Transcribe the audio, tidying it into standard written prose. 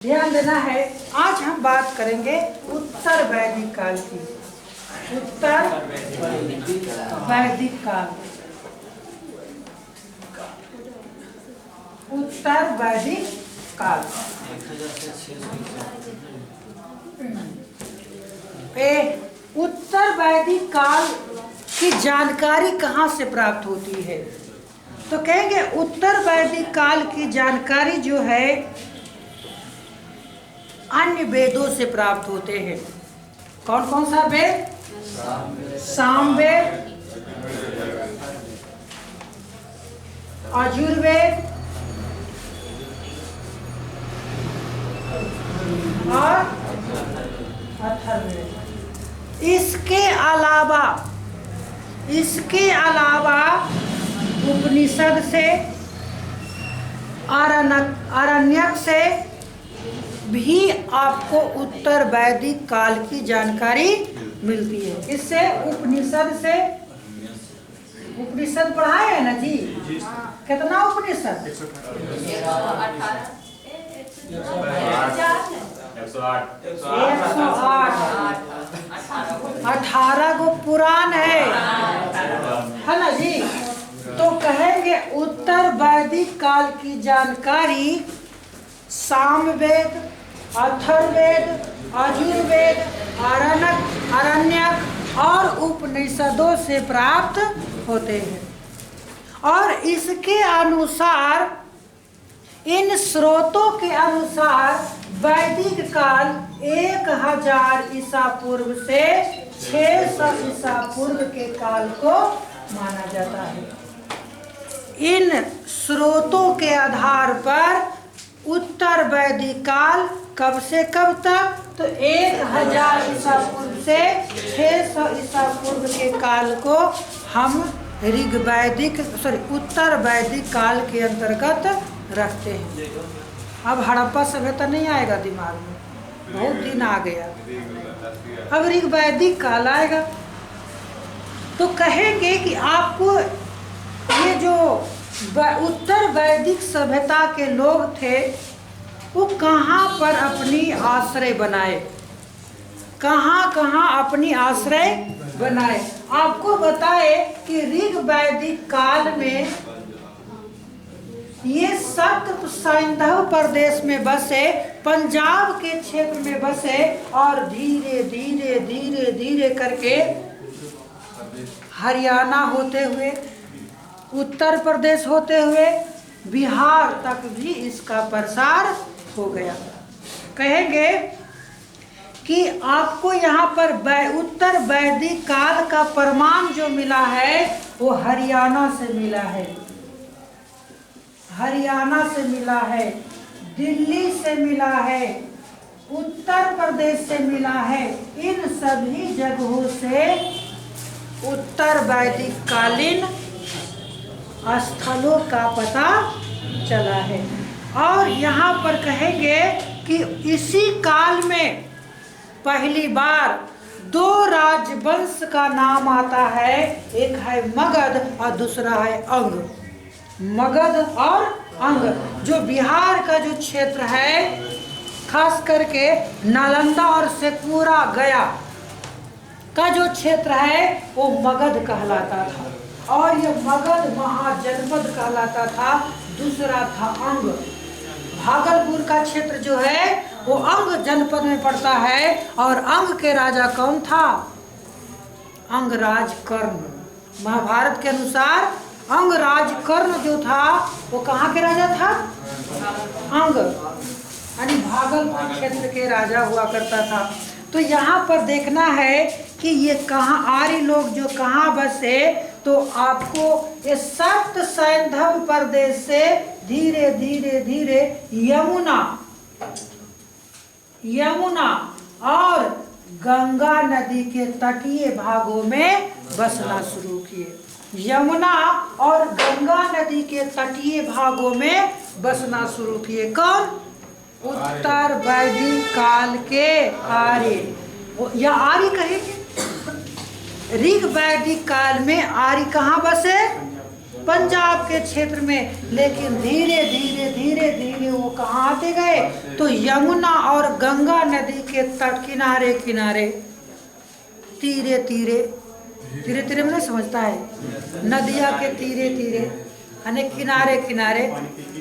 ध्यान देना है। आज हम बात करेंगे उत्तर वैदिक काल की। उत्तर वैदिक काल, उत्तर वैदिक काल। उत्तर वैदिक काल की जानकारी कहाँ से प्राप्त होती है? तो कहेंगे उत्तर वैदिक काल की जानकारी जो है अन्य वेदों से प्राप्त होते हैं। कौन कौन सा वेद? सामवेद, यजुर्वेद और अथर्ववेद। इसके अलावा उपनिषद से, आरण्यक से भी आपको उत्तर वैदिक काल की जानकारी मिलती है। इससे उपनिषद पढ़ाए है ना जी? कितना उपनिषद? 108। 18 गो पुराण है ना जी? तो कहेंगे उत्तर वैदिक काल की जानकारी सामवेद, अथर्ववेद, यजुर्वेद, आरण्यक और उपनिषदों से प्राप्त होते हैं। और इसके अनुसार, इन स्रोतों के अनुसार वैदिक काल 1000 ईसा पूर्व से 600 ईसा पूर्व के काल को माना जाता है। इन स्रोतों के आधार पर उत्तर वैदिक काल कब से कब तक? तो 1000 ईसा पूर्व से 600 ईसा पूर्व के काल को हम उत्तर वैदिक काल के अंतर्गत रखते हैं। अब हड़प्पा सभ्यता नहीं आएगा दिमाग में, बहुत दिन आ गया। अब ऋग वैदिक काल आएगा। तो कहेंगे कि आपको ये जो उत्तर वैदिक सभ्यता के लोग थे वो कहाँ पर अपनी आश्रय बनाए, कहाँ अपनी आश्रय बनाए। आपको बताए कि ऋग वैदिक काल में ये सप्त सैंधव प्रदेश में बसे, पंजाब के क्षेत्र में बसे और धीरे धीरे धीरे धीरे करके हरियाणा होते हुए, उत्तर प्रदेश होते हुए बिहार तक भी इसका प्रसार हो गया। कहेंगे कि आपको यहाँ पर उत्तर वैदिक काल का प्रमाण जो मिला है वो हरियाणा से मिला है, हरियाणा से मिला है, दिल्ली से मिला है, उत्तर प्रदेश से मिला है। इन सभी जगहों से उत्तर वैदिक कालीन स्थलों का पता चला है। और यहाँ पर कहेंगे कि इसी काल में पहली बार 2 राजवंश का नाम आता है। एक है मगध और दूसरा है अंग। मगध और अंग, जो बिहार का जो क्षेत्र है, खास करके नालंदा और शेखपुरा गया का जो क्षेत्र है वो मगध कहलाता था। और ये मगध महाजनपद कहलाता था। दूसरा था अंग। भागलपुर का क्षेत्र जो है वो अंग जनपद में पड़ता है। और अंग के राजा कौन था? अंगराज कर्ण। महाभारत के अनुसार अंगराज कर्ण जो था वो कहाँ के राजा था? अंग, यानी भागलपुर क्षेत्र के राजा हुआ करता था। तो यहाँ पर देखना है कि ये कहाँ आर्य लोग जो कहाँ बसे, तो आपको ये सप्त सैंधव प्रदेश से धीरे धीरे धीरे यमुना और गंगा नदी के तटीय भागों में बसना शुरू किए। यमुना और गंगा नदी के तटीय भागों में बसना शुरू किए। कौन? उत्तर वैदिक काल के आर्य, या आर्य कहेंगे। ऋग वैदिक काल में आर्य कहाँ बसे? पंजाब के क्षेत्र में। लेकिन धीरे धीरे धीरे धीरे वो कहाँ आते गए, तो यमुना और गंगा नदी के तट किनारे किनारे, तीरे तीरे, तीरे तीरे में समझता है, नदिया के तीरे तीरे यानी किनारे किनारे